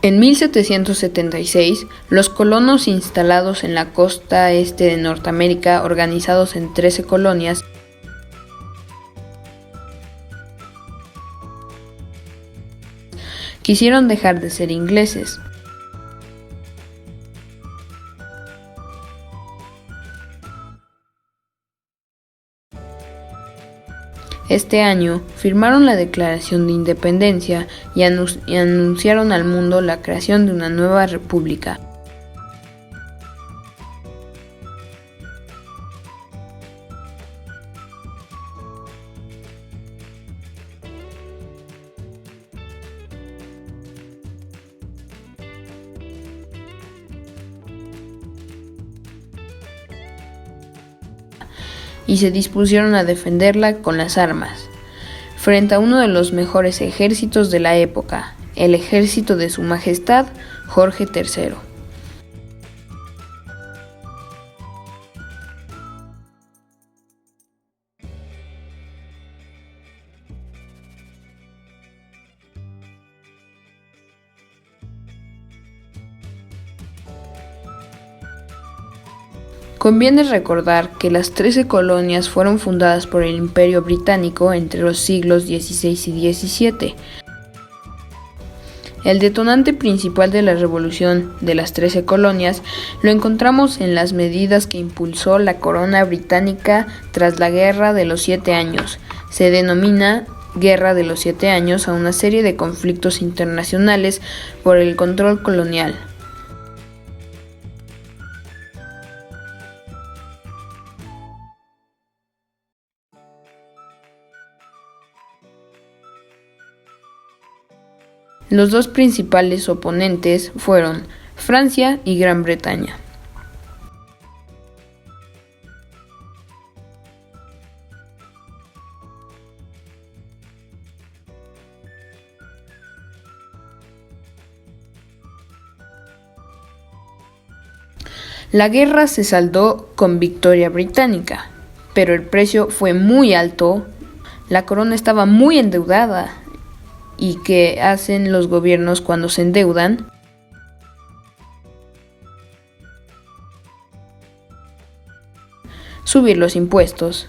En 1776, los colonos instalados en la costa este de Norteamérica, organizados en 13 colonias, quisieron dejar de ser ingleses. Este año firmaron la Declaración de Independencia y anunciaron al mundo la creación de una nueva república. Y se dispusieron a defenderla con las armas, frente a uno de los mejores ejércitos de la época, el ejército de Su Majestad Jorge III. Conviene recordar que las 13 colonias fueron fundadas por el Imperio Británico entre los siglos XVI y XVII. El detonante principal de la revolución de las 13 colonias lo encontramos en las medidas que impulsó la corona británica tras la Guerra de los 7 Años. Se denomina Guerra de los 7 Años a una serie de conflictos internacionales por el control colonial. Los dos principales oponentes fueron Francia y Gran Bretaña. La guerra se saldó con victoria británica, pero el precio fue muy alto. La corona estaba muy endeudada. ¿Y qué hacen los gobiernos cuando se endeudan? Subir los impuestos.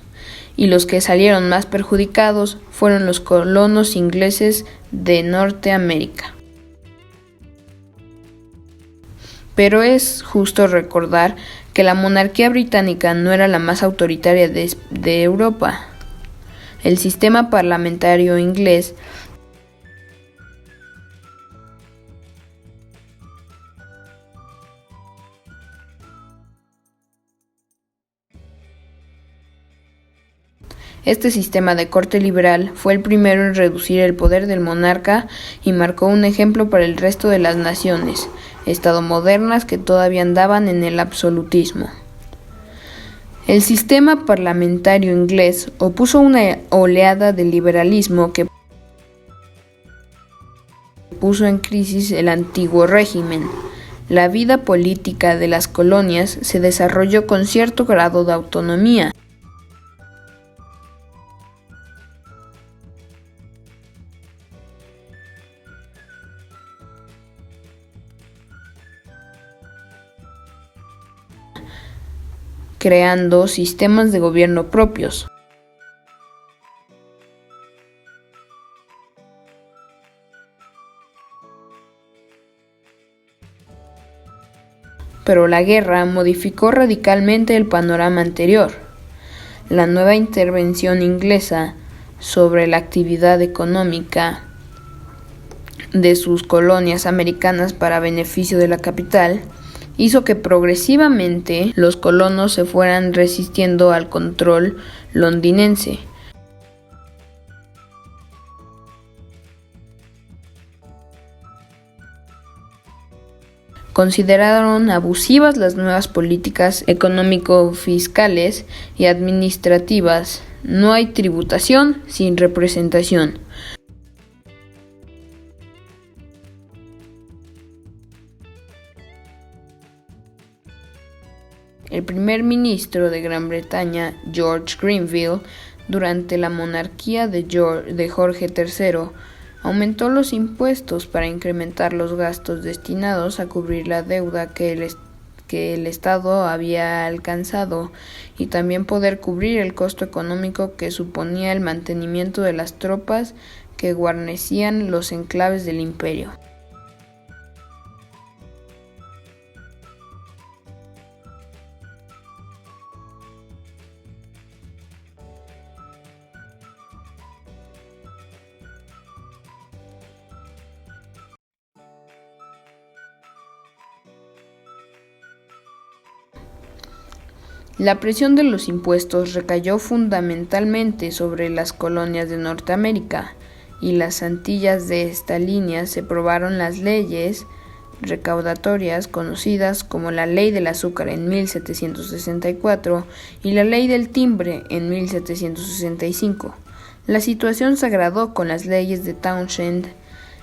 Y los que salieron más perjudicados fueron los colonos ingleses de Norteamérica. Pero es justo recordar que la monarquía británica no era la más autoritaria de Europa. El sistema parlamentario inglés Este sistema de corte liberal fue el primero en reducir el poder del monarca y marcó un ejemplo para el resto de las naciones, estado modernas que todavía andaban en el absolutismo. El sistema parlamentario inglés opuso una oleada de liberalismo que puso en crisis el antiguo régimen. La vida política de las colonias se desarrolló con cierto grado de autonomía. Creando sistemas de gobierno propios. Pero la guerra modificó radicalmente el panorama anterior. La nueva intervención inglesa sobre la actividad económica de sus colonias americanas para beneficio de la capital hizo que progresivamente los colonos se fueran resistiendo al control londinense. Consideraron abusivas las nuevas políticas económico-fiscales y administrativas. No hay tributación sin representación. El primer ministro de Gran Bretaña, George Grenville, durante la monarquía de Jorge III, Aumentó los impuestos para incrementar los gastos destinados a cubrir la deuda que el Estado había alcanzado y también poder cubrir el costo económico que suponía el mantenimiento de las tropas que guarnecían los enclaves del imperio. La presión de los impuestos recayó fundamentalmente sobre las colonias de Norteamérica, y las Antillas. De esta línea se probaron las leyes recaudatorias conocidas como la Ley del Azúcar en 1764 y la Ley del Timbre en 1765. La situación se agravó con las leyes de Townshend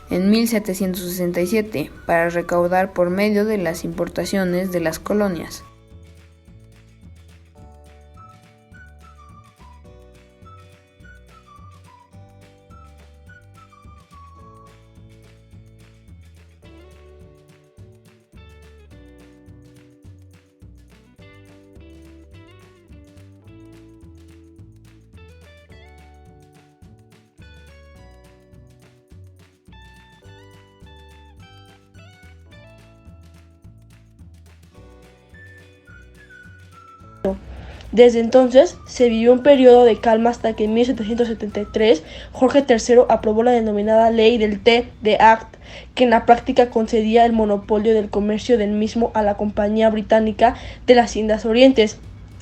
en 1767 para recaudar por medio de las importaciones de las colonias. Desde entonces se vivió un periodo de calma hasta que en 1773 Jorge III aprobó la denominada Ley del Té de Act, que en la práctica concedía el monopolio del comercio del mismo a la Compañía Británica de las Indias Orientales,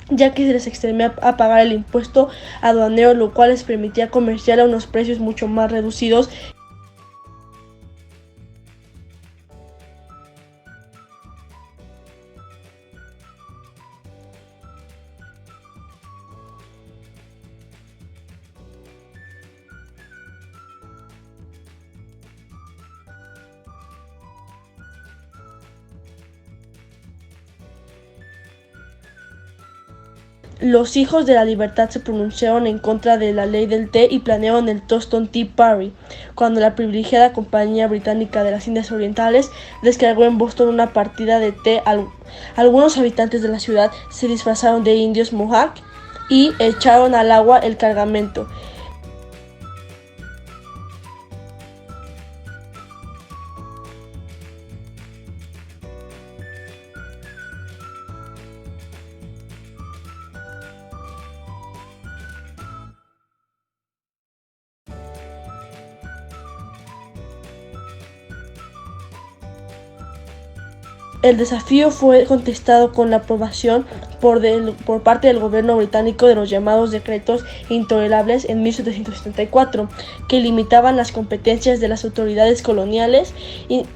ya que se les eximía a pagar el impuesto aduanero, lo cual les permitía comerciar a unos precios mucho más reducidos. Los hijos de la libertad se pronunciaron en contra de la ley del té y planearon el Towson Tea Party, cuando la privilegiada Compañía Británica de las Indias Orientales descargó en Boston una partida de té. Algunos habitantes de la ciudad se disfrazaron de indios Mohawk y echaron al agua el cargamento. El desafío fue contestado con la aprobación por parte del gobierno británico de los llamados decretos intolerables en 1774, que limitaban las competencias de las autoridades coloniales,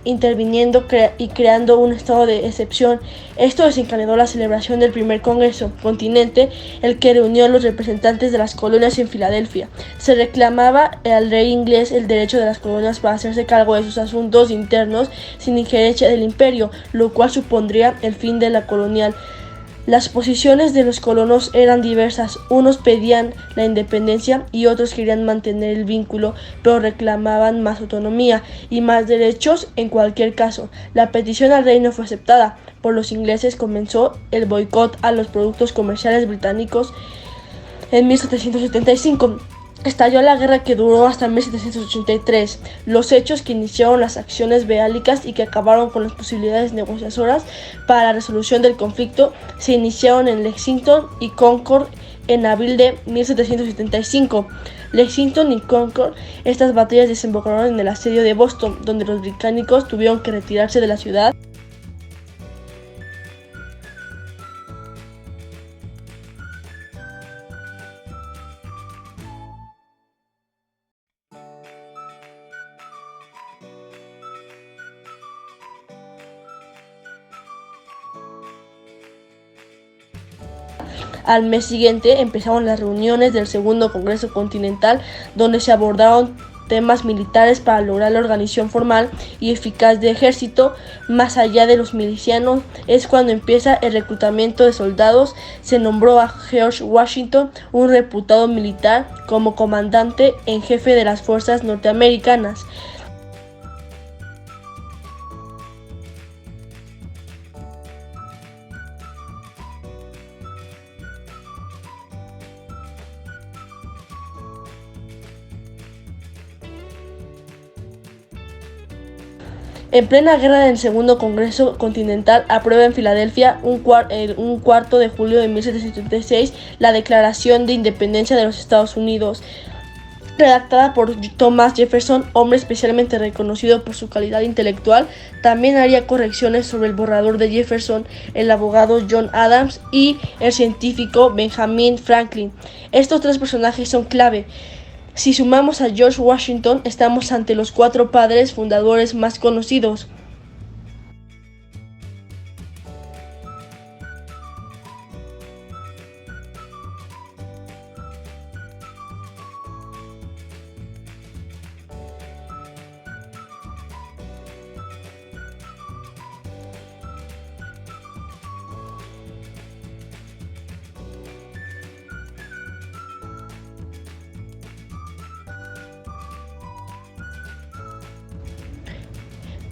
interviniendo y creando un estado de excepción. Esto desencadenó la celebración del primer Congreso Continente, el que reunió a los representantes de las colonias en Filadelfia. Se reclamaba al rey inglés el derecho de las colonias para hacerse cargo de sus asuntos internos sin injerencia del imperio, lo cual supondría el fin de la colonial. Las posiciones de los colonos eran diversas. Unos pedían la independencia y otros querían mantener el vínculo, pero reclamaban más autonomía y más derechos. En cualquier caso, la petición al rey no fue aceptada por los ingleses. Comenzó el boicot a los productos comerciales británicos. En 1775 estalló la guerra, que duró hasta 1783, los hechos que iniciaron las acciones bélicas y que acabaron con las posibilidades negociadoras para la resolución del conflicto. Se iniciaron en Lexington y Concord en abril de 1775. Lexington y Concord, estas batallas desembocaron en el asedio de Boston, donde los británicos tuvieron que retirarse de la ciudad. Al mes siguiente empezaron las reuniones del Segundo Congreso Continental, donde se abordaron temas militares para lograr la organización formal y eficaz de ejército, más allá de los milicianos, es cuando empieza el reclutamiento de soldados. Se nombró a George Washington, un reputado militar, como comandante en jefe de las fuerzas norteamericanas. En plena guerra del Segundo Congreso Continental, aprueba en Filadelfia un 4 de julio de 1776 la Declaración de Independencia de los Estados Unidos, redactada por Thomas Jefferson, hombre especialmente reconocido por su calidad intelectual. También haría correcciones sobre el borrador de Jefferson el abogado John Adams y el científico Benjamin Franklin. Estos tres personajes son clave. Si sumamos a George Washington, estamos ante los 4 padres fundadores más conocidos.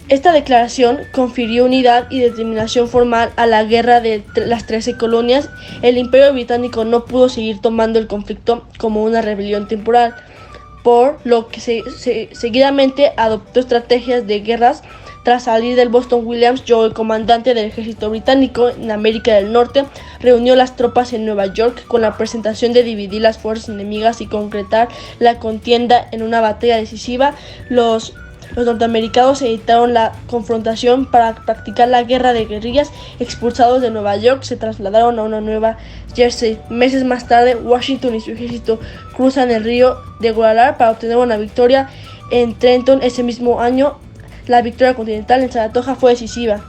Esta declaración confirió unidad y determinación formal a la guerra de las 13 colonias. El Imperio Británico no pudo seguir tomando el conflicto como una rebelión temporal, por lo que seguidamente adoptó estrategias de guerras. Tras salir del Boston, Williams, el comandante del ejército británico en América del Norte, reunió las tropas en Nueva York con la presentación de dividir las fuerzas enemigas y concretar la contienda en una batalla decisiva. Los norteamericanos evitaron la confrontación para practicar la guerra de guerrillas. Expulsados de Nueva York, se trasladaron a una Nueva Jersey. Meses más tarde, Washington y su ejército cruzan el río Delaware para obtener una victoria en Trenton. Ese mismo año, la victoria continental en Saratoga fue decisiva.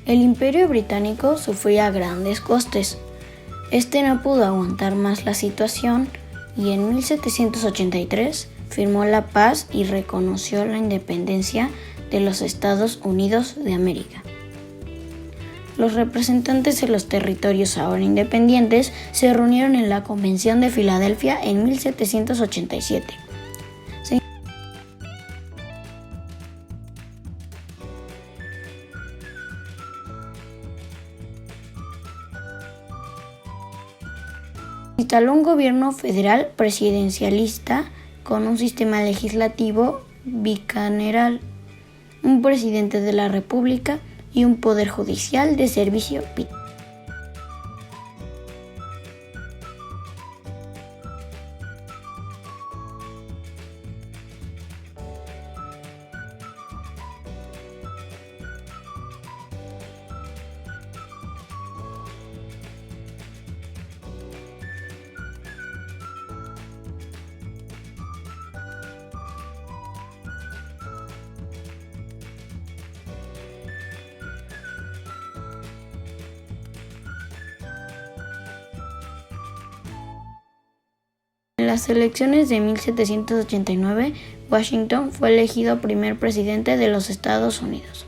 El Imperio Británico sufría grandes costes. Este no pudo aguantar más la situación y en 1783 firmó la paz y reconoció la independencia de los Estados Unidos de América. Los representantes de los territorios ahora independientes se reunieron en la Convención de Filadelfia en 1787. Se instaló un gobierno federal presidencialista con un sistema legislativo bicameral, un presidente de la República y un poder judicial de servicio vital. En las elecciones de 1789, Washington fue elegido primer presidente de los Estados Unidos.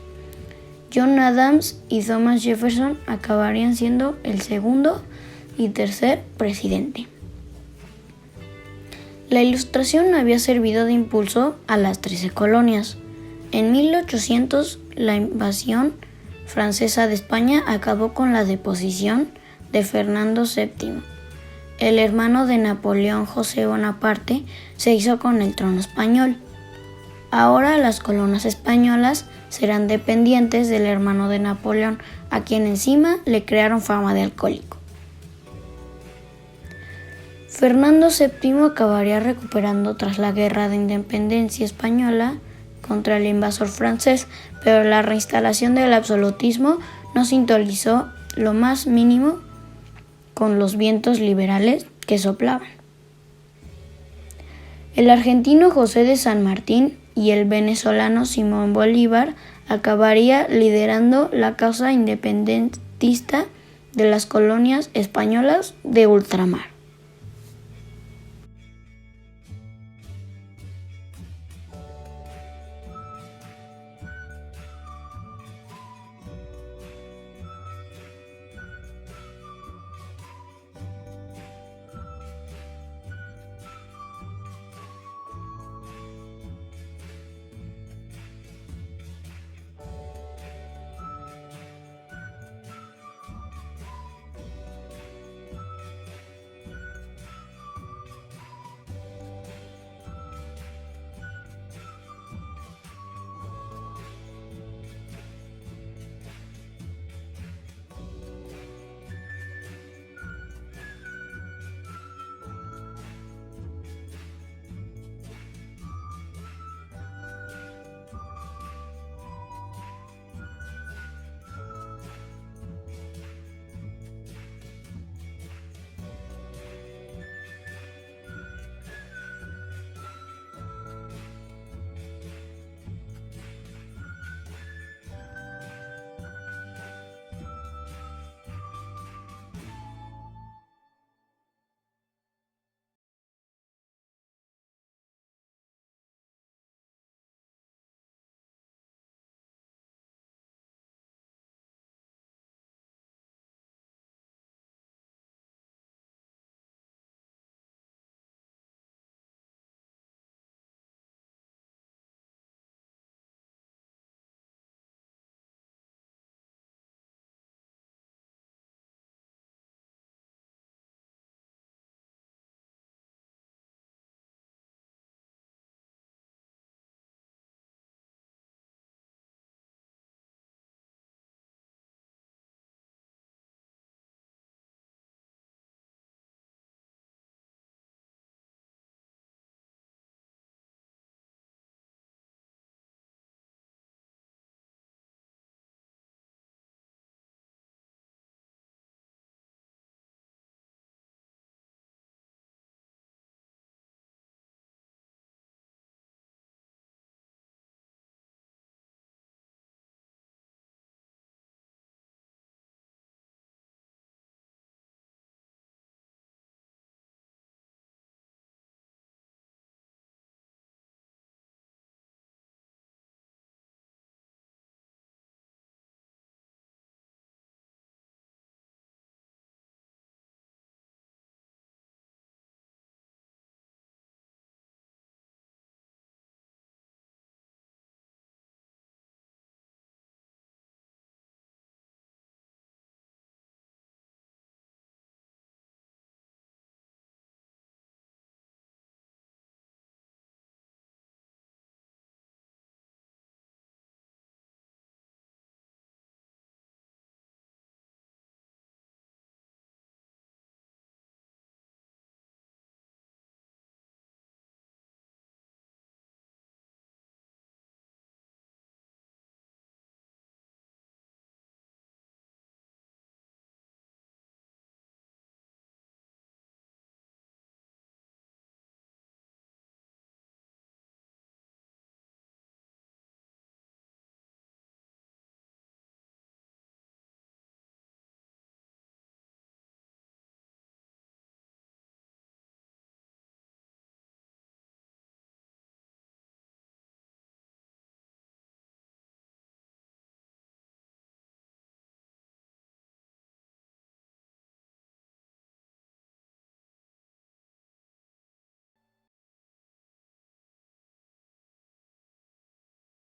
John Adams y Thomas Jefferson acabarían siendo el segundo y tercer presidente. La Ilustración había servido de impulso a las 13 colonias. En 1800, la invasión francesa de España acabó con la deposición de Fernando VII. El hermano de Napoleón, José Bonaparte, se hizo con el trono español. Ahora las colonias españolas serán dependientes del hermano de Napoleón, a quien encima le crearon fama de alcohólico. Fernando VII acabaría recuperando tras la Guerra de Independencia Española contra el invasor francés, pero la reinstalación del absolutismo no sintonizó lo más mínimo con los vientos liberales que soplaban. El argentino José de San Martín y el venezolano Simón Bolívar acabaría liderando la causa independentista de las colonias españolas de ultramar.